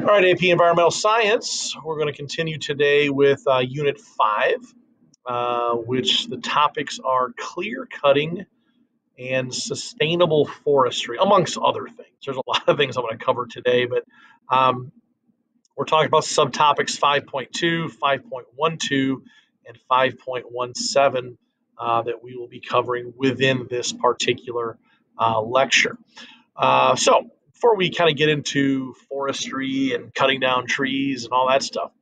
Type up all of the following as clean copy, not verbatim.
All right, AP Environmental Science. We're going to continue today with Unit 5, which the topics are clear cutting and sustainable forestry, amongst other things. There's a lot of things I'm going to cover today, but we're talking about subtopics 5.2, 5.12, and 5.17 that we will be covering within this particular lecture. So before we kind of get into forestry and cutting down trees and all that stuff,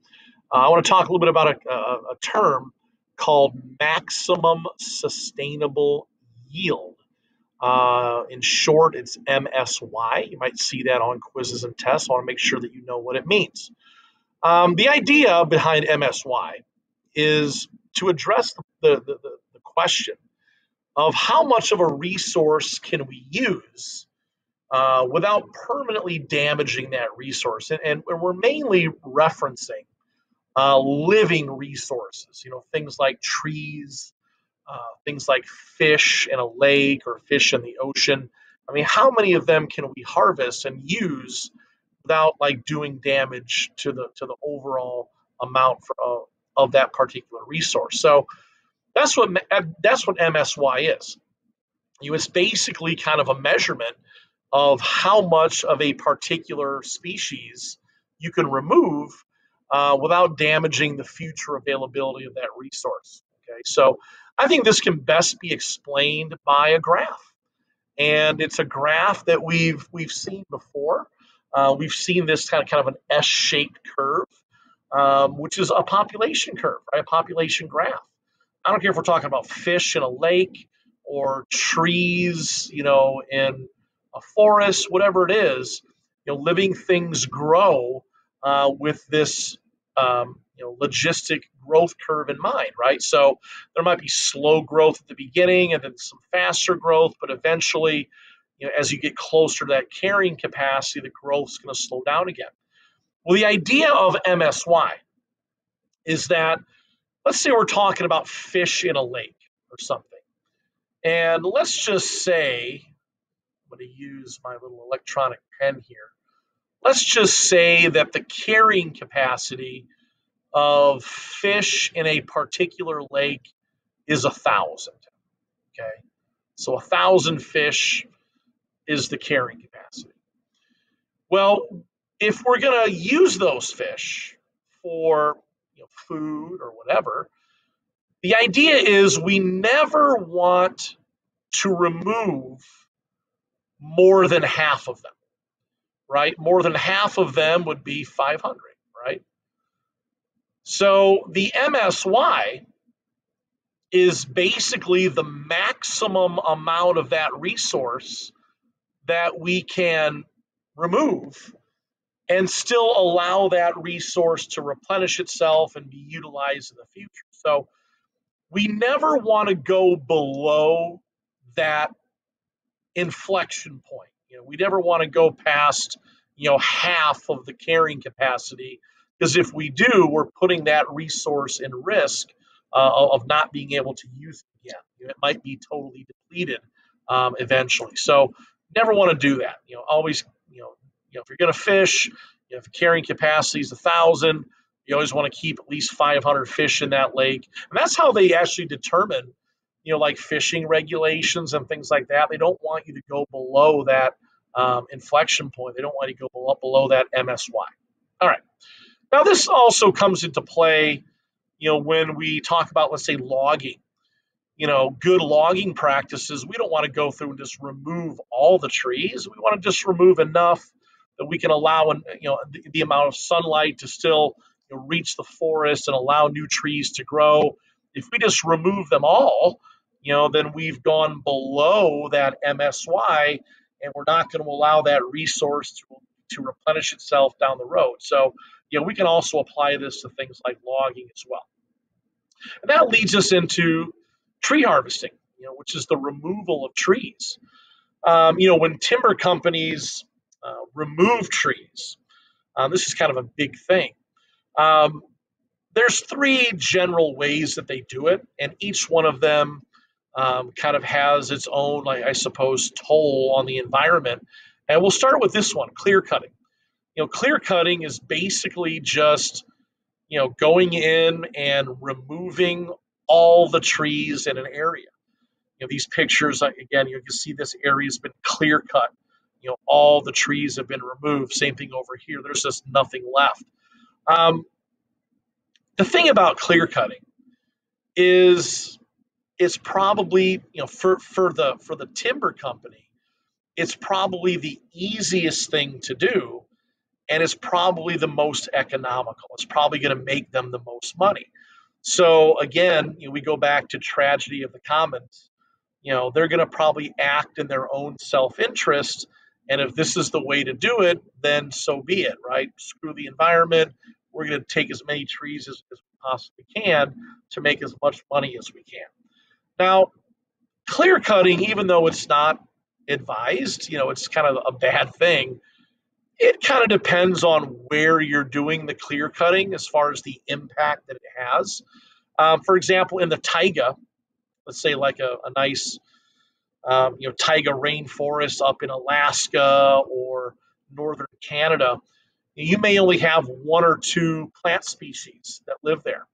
I want to talk a little bit about a term called maximum sustainable yield. In short, it's MSY. You might see that on quizzes and tests. I want to make sure that you know what it means. The idea behind MSY is to address the question of how much of a resource can we use without permanently damaging that resource. And we're mainly referencing living resources, things like trees, things like fish in a lake or fish in the ocean. I mean, how many of them can we harvest and use without doing damage to the overall amount of that particular resource? So that's what MSY is. It's basically kind of a measurement of how much of a particular species you can remove without damaging the future availability of that resource. Okay, so I think this can best be explained by a graph, and it's a graph that we've seen before. We've seen this kind of an S-shaped curve, which is a population curve, right? A population graph. I don't care if we're talking about fish in a lake or trees, in a forest, whatever it is. Living things grow with this, logistic growth curve in mind, right? So there might be slow growth at the beginning and then some faster growth, but eventually, as you get closer to that carrying capacity, the growth is going to slow down again. Well, the idea of MSY is that, let's say we're talking about fish in a lake or something. And let's just say, I'm going to use my little electronic pen here. Let's just say that the carrying capacity of fish in a particular lake is 1,000. Okay, so 1,000 fish is the carrying capacity. Well, if we're going to use those fish for food or whatever, the idea is we never want to remove more than half of them, right? More than half of them would be 500, right? So the MSY is basically the maximum amount of that resource that we can remove and still allow that resource to replenish itself and be utilized in the future. So we never want to go below that inflection point. We never want to go past, half of the carrying capacity, because if we do, we're putting that resource in risk of not being able to use it again. It might be totally depleted eventually. So never want to do that. Always, if you're going to fish, if the carrying capacity is 1,000, you always want to keep at least 500 fish in that lake. And that's how they actually determine, like fishing regulations and things like that. They don't want you to go below that inflection point. They don't want you to go below that MSY. All right. Now, this also comes into play, when we talk about, let's say, logging. Good logging practices, we don't want to go through and just remove all the trees. We want to just remove enough that we can allow, the amount of sunlight to still reach the forest and allow new trees to grow. If we just remove them all, then we've gone below that MSY, and we're not going to allow that resource to replenish itself down the road. So, we can also apply this to things like logging as well. And that leads us into tree harvesting, which is the removal of trees. When timber companies remove trees, this is kind of a big thing. There's 3 general ways that they do it, and each one of them kind of has its own, I suppose, toll on the environment. And we'll start with this one, clear cutting. Clear cutting is basically just, going in and removing all the trees in an area. These pictures, again, you can see this area has been clear cut. All the trees have been removed. Same thing over here. There's just nothing left. Um, the thing about clear cutting is it's probably, for the timber company, it's probably the easiest thing to do, and it's probably the most economical. It's probably going to make them the most money. So again, we go back to tragedy of the commons. They're going to probably act in their own self-interest, and if this is the way to do it, then so be it, right? Screw the environment. We're going to take as many trees as we possibly can to make as much money as we can. Now, clear cutting, even though it's not advised, it's kind of a bad thing. It kind of depends on where you're doing the clear cutting as far as the impact that it has. For example, in the taiga, let's say like a nice taiga rainforest up in Alaska or northern Canada, you may only have one or two plant species that live there.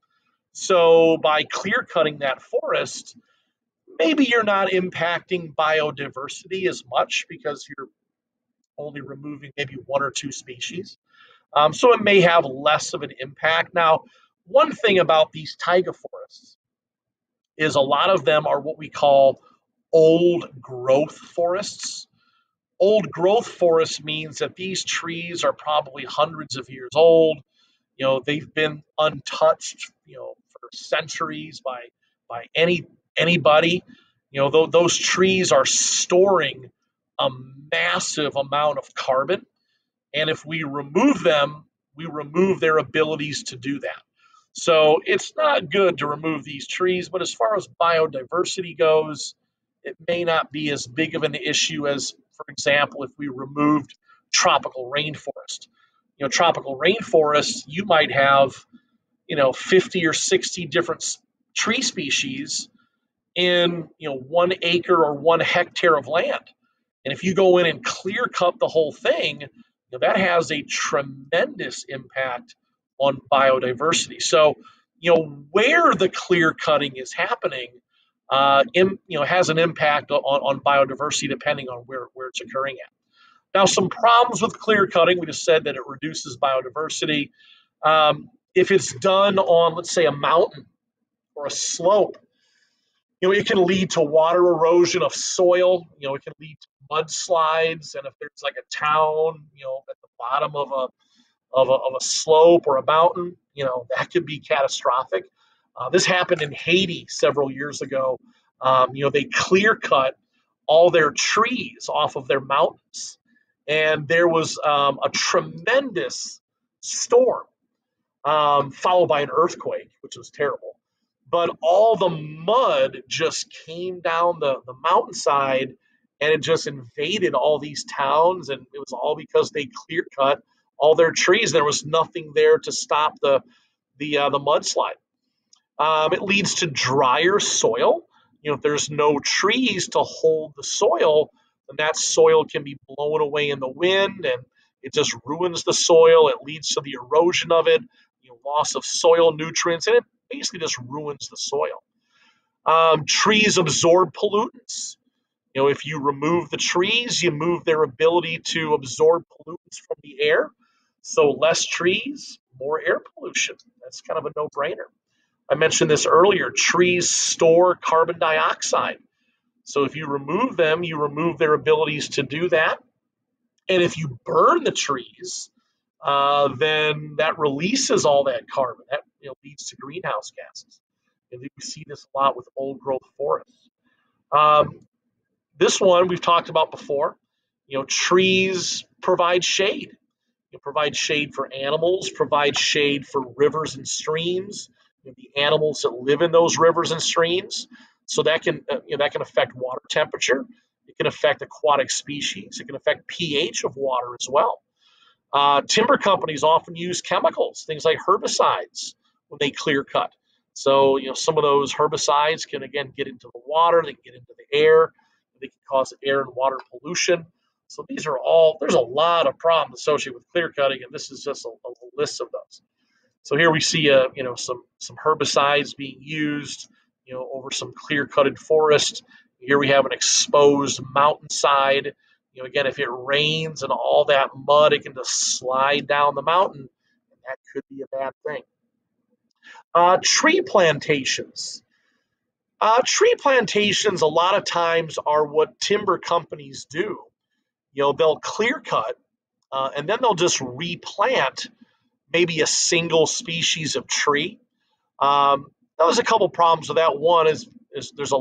So by clear cutting that forest, maybe you're not impacting biodiversity as much because you're only removing maybe one or two species. So it may have less of an impact. Now, one thing about these taiga forests is a lot of them are what we call old growth forests. Old growth forest means that these trees are probably hundreds of years old. They've been untouched, for centuries by anybody. Those trees are storing a massive amount of carbon, and if we remove them, we remove their abilities to do that. So it's not good to remove these trees, but as far as biodiversity goes, it may not be as big of an issue as, for example, if we removed tropical rainforest. Tropical rainforests, you might have, 50 or 60 different tree species in, 1 acre or 1 hectare of land. And if you go in and clear cut the whole thing, that has a tremendous impact on biodiversity. So, where the clear cutting is happening, has an impact on biodiversity depending on where it's occurring at. Now, some problems with clear cutting, we just said that it reduces biodiversity. If it's done on, let's say, a mountain or a slope, it can lead to water erosion of soil. It can lead to mudslides, and if there's like a town, at the bottom of a slope or a mountain, that could be catastrophic. This happened in Haiti several years ago. They clear cut all their trees off of their mountains, and there was a tremendous storm, followed by an earthquake, which was terrible. But all the mud just came down the mountainside, and it just invaded all these towns, and it was all because they clear cut all their trees. There was nothing there to stop the mudslide. It leads to drier soil. If there's no trees to hold the soil, then that soil can be blown away in the wind, and it just ruins the soil. It leads to the erosion of it, loss of soil nutrients, and it basically just ruins the soil. Trees absorb pollutants. If you remove the trees, you move their ability to absorb pollutants from the air. So less trees, more air pollution. That's kind of a no-brainer. I mentioned this earlier. Trees store carbon dioxide. So if you remove them, you remove their abilities to do that. And if you burn the trees, then that releases all that carbon. That leads to greenhouse gases. And we see this a lot with old growth forests. This one we've talked about before. Trees provide shade. Provide shade for animals, provide shade for rivers and streams, the animals that live in those rivers and streams. So that can affect water temperature. It can affect aquatic species. It can affect pH of water as well. Timber companies often use chemicals, things like herbicides, when they clear cut. So some of those herbicides can again get into the water. They can get into the air. They can cause air and water pollution. So these are all, there's a lot of problems associated with clear cutting, and this is just a list of those. So here we see some herbicides being used over some clear cutted forest. Here we have an exposed mountainside. Again, if it rains and all that mud, it can just slide down the mountain, and that could be a bad thing. Tree plantations. Tree plantations a lot of times are what timber companies do. They'll clear cut and then they'll just replant maybe a single species of tree. There's a couple problems with that. One is there's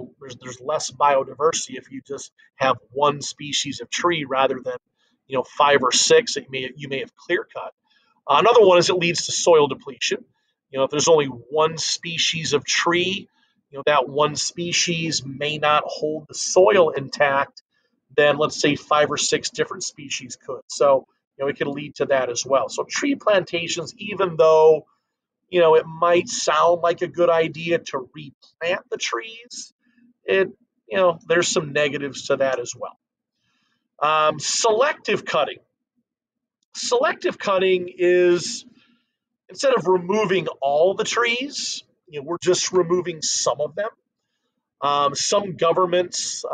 less biodiversity if you just have one species of tree rather than five or six that you may have clear cut. Another one is it leads to soil depletion. If there's only one species of tree, that one species may not hold the soil intact than, let's say, five or six different species could. So, it could lead to that as well. So tree plantations, even though, it might sound like a good idea to replant the trees, there's some negatives to that as well. Selective cutting. Selective cutting is, instead of removing all the trees, we're just removing some of them. Some governments,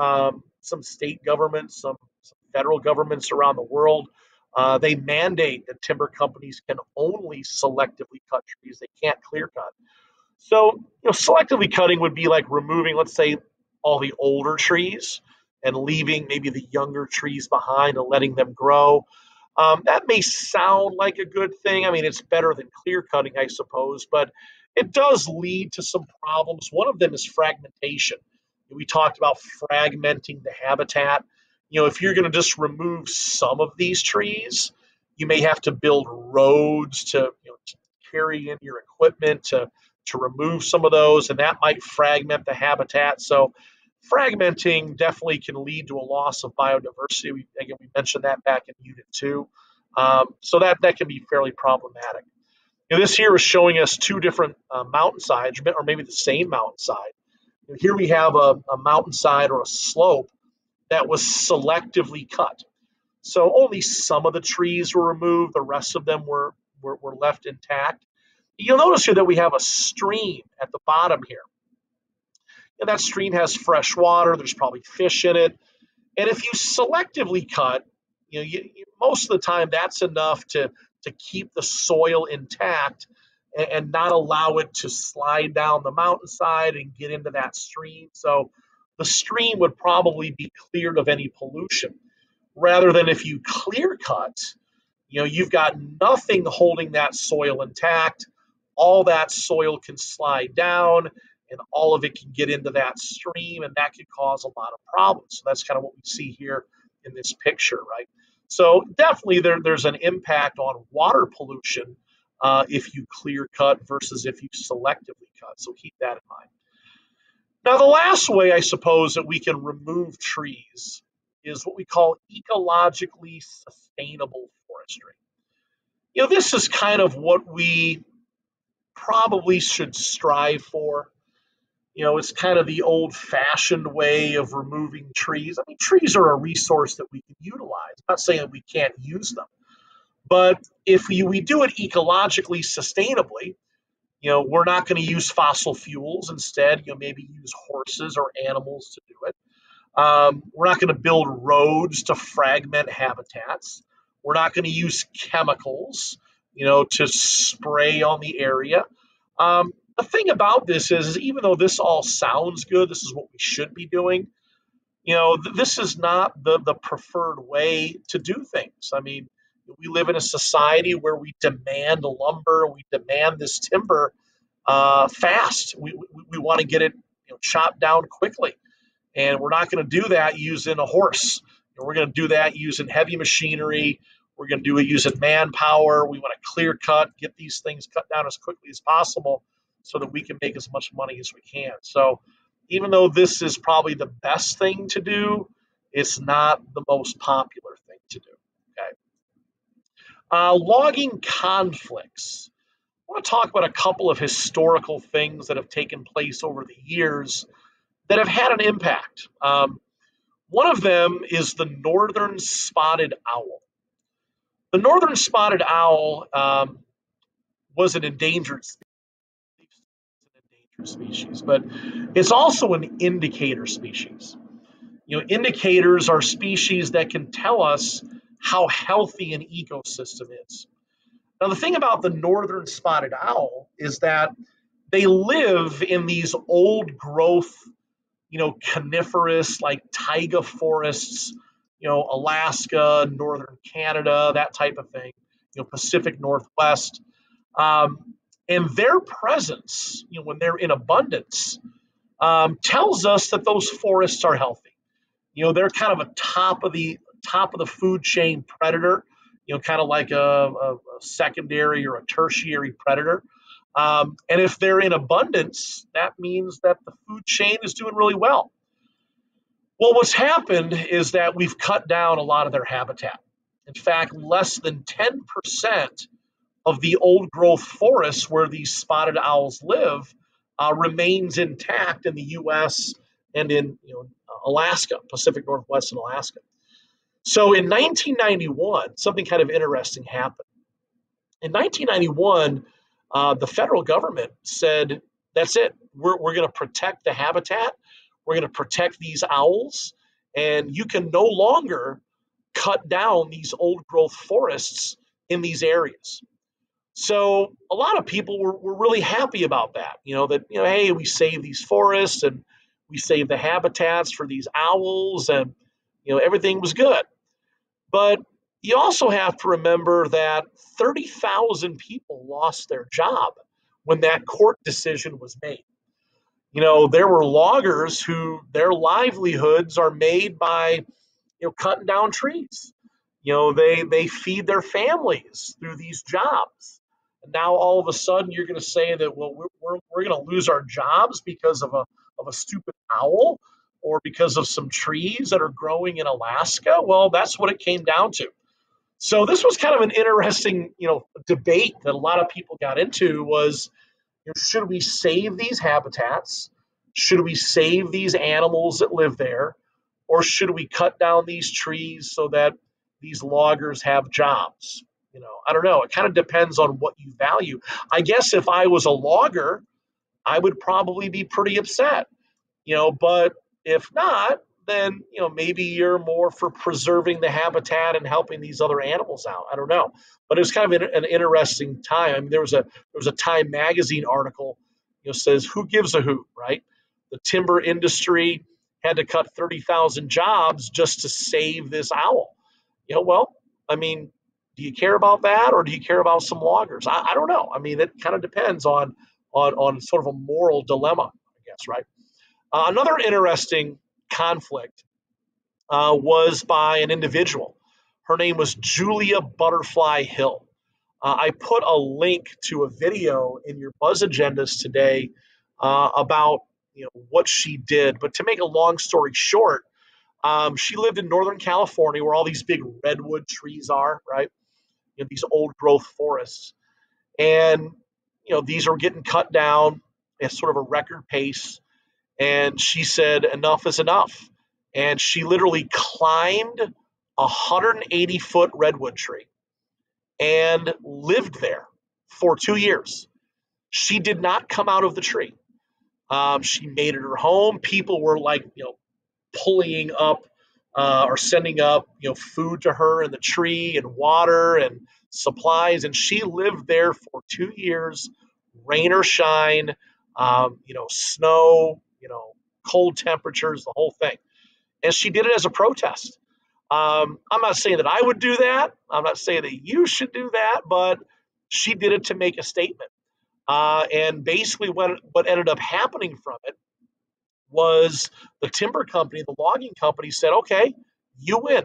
some state governments, some federal governments around the world, they mandate that timber companies can only selectively cut trees. They can't clear cut. So, selectively cutting would be like removing, let's say, all the older trees and leaving maybe the younger trees behind and letting them grow. That may sound like a good thing. I mean, it's better than clear cutting, I suppose, but it does lead to some problems. One of them is fragmentation. We talked about fragmenting the habitat. If you're going to just remove some of these trees, you may have to build roads to carry in your equipment to remove some of those, and that might fragment the habitat. So fragmenting definitely can lead to a loss of biodiversity. We mentioned that back in Unit 2. So that can be fairly problematic. This here is showing us two different mountainsides, or maybe the same mountainside. Here we have a mountainside or a slope that was selectively cut. So only some of the trees were removed, the rest of them were left intact. You'll notice here that we have a stream at the bottom here. And that stream has fresh water, there's probably fish in it. And if you selectively cut, most of the time that's enough to keep the soil intact and not allow it to slide down the mountainside and get into that stream. So the stream would probably be cleared of any pollution. Rather than if you clear cut, you've got nothing holding that soil intact. All that soil can slide down and all of it can get into that stream, and that could cause a lot of problems. So that's kind of what we see here in this picture, right? So definitely there's an impact on water pollution if you clear cut versus if you selectively cut. So keep that in mind. Now, the last way, I suppose, that we can remove trees is what we call ecologically sustainable forestry. This is kind of what we probably should strive for. It's kind of the old-fashioned way of removing trees. I mean, trees are a resource that we can utilize. I'm not saying that we can't use them. But if we do it ecologically sustainably, we're not going to use fossil fuels. Instead, maybe use horses or animals to do it. We're not going to build roads to fragment habitats. We're not going to use chemicals, to spray on the area. The thing about this is even though this all sounds good, this is what we should be doing. This is not the preferred way to do things. I mean, we live in a society where we demand lumber, we demand this timber fast. We want to get it chopped down quickly. And we're not going to do that using a horse. We're going to do that using heavy machinery. We're going to do it using manpower. We want to clear cut, get these things cut down as quickly as possible so that we can make as much money as we can. So even though this is probably the best thing to do, it's not the most popular thing to do. Okay. Logging conflicts. I want to talk about a couple of historical things that have taken place over the years that have had an impact. One of them is the northern spotted owl. The northern spotted owl was an endangered species, but it's also an indicator species. Indicators are species that can tell us how healthy an ecosystem is. Now, the thing about the northern spotted owl is that they live in these old growth, coniferous like taiga forests, Alaska, northern Canada, that type of thing, Pacific Northwest. And their presence, when they're in abundance, tells us that those forests are healthy. They're kind of a top of the food chain predator, kind of like a secondary or a tertiary predator. And if they're in abundance, that means that the food chain is doing really well. Well, what's happened is that we've cut down a lot of their habitat. In fact, less than 10% of the old growth forests where these spotted owls live remains intact in the U.S. and in Alaska, Pacific Northwest and Alaska. So in 1991, something kind of interesting happened. In 1991, the federal government said, that's it. We're going to protect the habitat. We're going to protect these owls. And you can no longer cut down these old growth forests in these areas. So a lot of people were really happy about that, hey, we save these forests and we save the habitats for these owls and, everything was good. But you also have to remember that 30,000 people lost their job when that court decision was made. There were loggers who their livelihoods are made by, cutting down trees. They feed their families through these jobs. And now all of a sudden you're going to say that, well, we're going to lose our jobs because of a stupid owl or because of some trees that are growing in Alaska. Well, that's what it came down to. So this was kind of an interesting, debate that a lot of people got into was, should we save these habitats? Should we save these animals that live there? Or should we cut down these trees so that these loggers have jobs? I don't know. It kind of depends on what you value. I guess if I was a logger, I would probably be pretty upset, but if not, then, maybe you're more for preserving the habitat and helping these other animals out. I don't know. But it was kind of an interesting time. I mean, there was a Time magazine article, says who gives a hoot, right? The timber industry had to cut 30,000 jobs just to save this owl. Well, I mean, do you care about that or do you care about some loggers? I don't know. I mean, it kind of depends on sort of a moral dilemma, I guess, right? Another interesting conflict was by an individual. Her name was Julia Butterfly Hill. I put a link to a video in your Buzz agendas today about what she did. But to make a long story short, she lived in Northern California where all these big redwood trees are, right? These old growth forests. And these are getting cut down at sort of a record pace. And she said, enough is enough. And she literally climbed a 180-foot redwood tree and lived there for 2 years. She did not come out of the tree. She made it her home. People were like, pulling up or sending up, food to her in the tree and water and supplies. And she lived there for 2 years, rain or shine, snow, cold temperatures, the whole thing. And she did it as a protest. I'm not saying that I would do that. I'm not saying that you should do that, but she did it to make a statement. And basically what ended up happening from it was the timber company, the logging company said, okay, you win.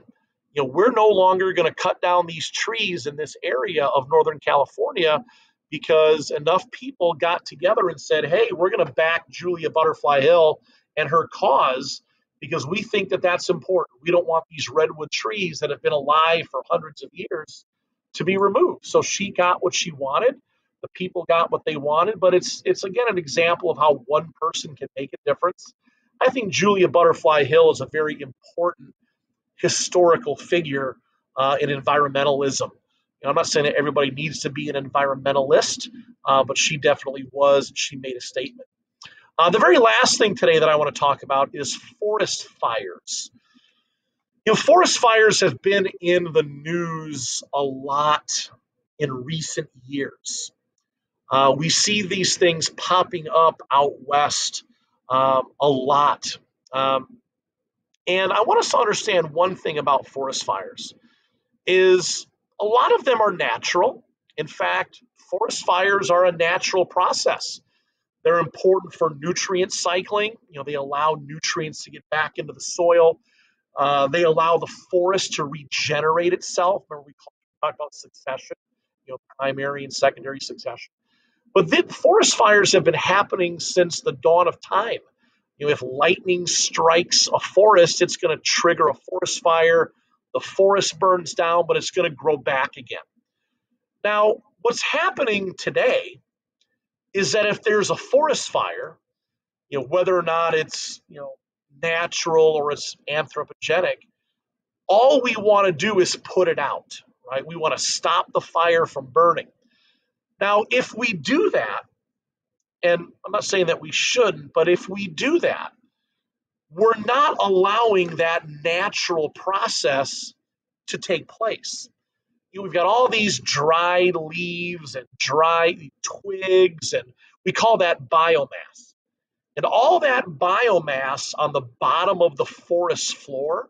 We're no longer going to cut down these trees in this area of Northern California because enough people got together and said, hey, we're going to back Julia Butterfly Hill and her cause because we think that that's important. We don't want these redwood trees that have been alive for hundreds of years to be removed. So she got what she wanted. The people got what they wanted, but it's again an example of how one person can make a difference. I think Julia Butterfly Hill is a very important historical figure in environmentalism. I'm not saying that everybody needs to be an environmentalist, but she definitely was. She made a statement. The very last thing today that I want to talk about is forest fires. Forest fires have been in the news a lot in recent years. We see these things popping up out west a lot. Um, and I want us to understand one thing about forest fires is a lot of them are natural. In fact, forest fires are a natural process. They're important for nutrient cycling. They allow nutrients to get back into the soil. They allow the forest to regenerate itself. Remember, we talked about succession, primary and secondary succession. But then forest fires have been happening since the dawn of time. If lightning strikes a forest, it's going to trigger a forest fire. The forest burns down, but it's going to grow back again. Now, what's happening today is that if there's a forest fire, whether or not it's natural or it's anthropogenic, all we want to do is put it out, right? We want to stop the fire from burning. Now, if we do that, and I'm not saying that we shouldn't, but if we do that, we're not allowing that natural process to take place. We've got all these dried leaves and dry twigs, and we call that biomass. And all that biomass on the bottom of the forest floor,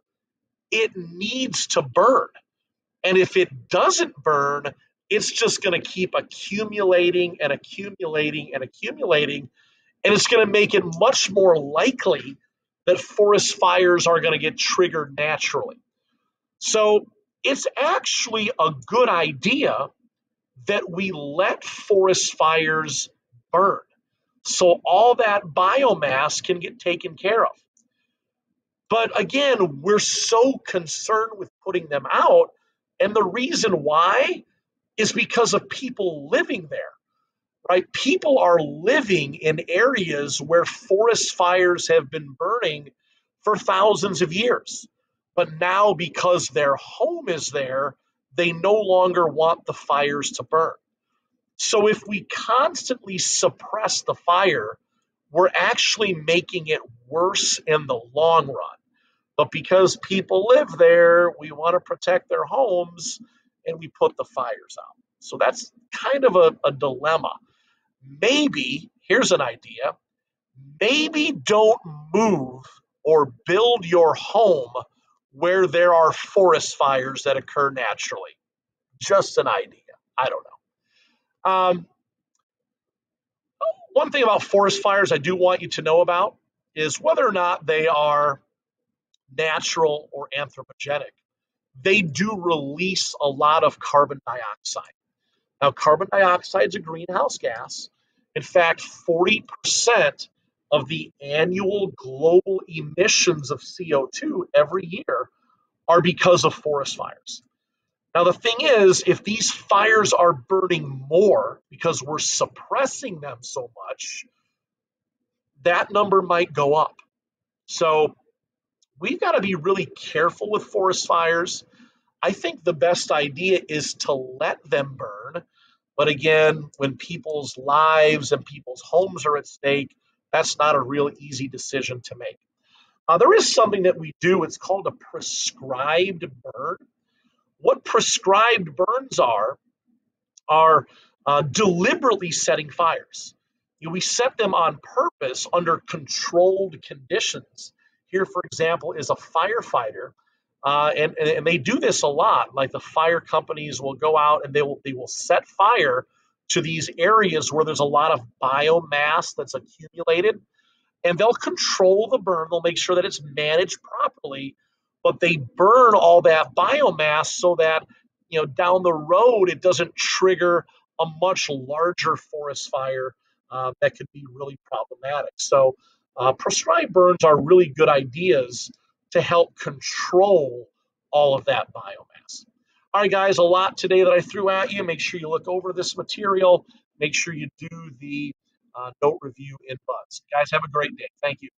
it needs to burn. And if it doesn't burn, it's just going to keep accumulating and accumulating and accumulating. And it's going to make it much more likely that forest fires are going to get triggered naturally. So it's actually a good idea that we let forest fires burn so all that biomass can get taken care of. But again, we're so concerned with putting them out. And the reason why is because of people living there, right? People are living in areas where forest fires have been burning for thousands of years. But now, because their home is there, they no longer want the fires to burn. So if we constantly suppress the fire, we're actually making it worse in the long run. But because people live there, we want to protect their homes and we put the fires out. So that's kind of a dilemma. Maybe, here's an idea, maybe don't move or build your home where there are forest fires that occur naturally. Just an idea. I don't know. One thing about forest fires I do want you to know about is whether or not they are natural or anthropogenic, they do release a lot of carbon dioxide. Now, carbon dioxide is a greenhouse gas. In fact, 40% of the annual global emissions of CO2 every year are because of forest fires. Now, the thing is, if these fires are burning more because we're suppressing them so much, that number might go up. So we've got to be really careful with forest fires. I think the best idea is to let them burn. But again, when people's lives and people's homes are at stake, that's not a real easy decision to make. There is something that we do. It's called a prescribed burn. What prescribed burns are deliberately setting fires. We set them on purpose under controlled conditions. Here, for example, is a firefighter, and they do this a lot. Like the fire companies will go out and they will set fire to these areas where there's a lot of biomass that's accumulated, and they'll control the burn. They'll make sure that it's managed properly, but they burn all that biomass so that down the road it doesn't trigger a much larger forest fire that could be really problematic. So prescribed burns are really good ideas to help control all of that biomass. All right, guys, a lot today that I threw at you. Make sure you look over this material. Make sure you do the note review in Buzz. Guys, have a great day. Thank you.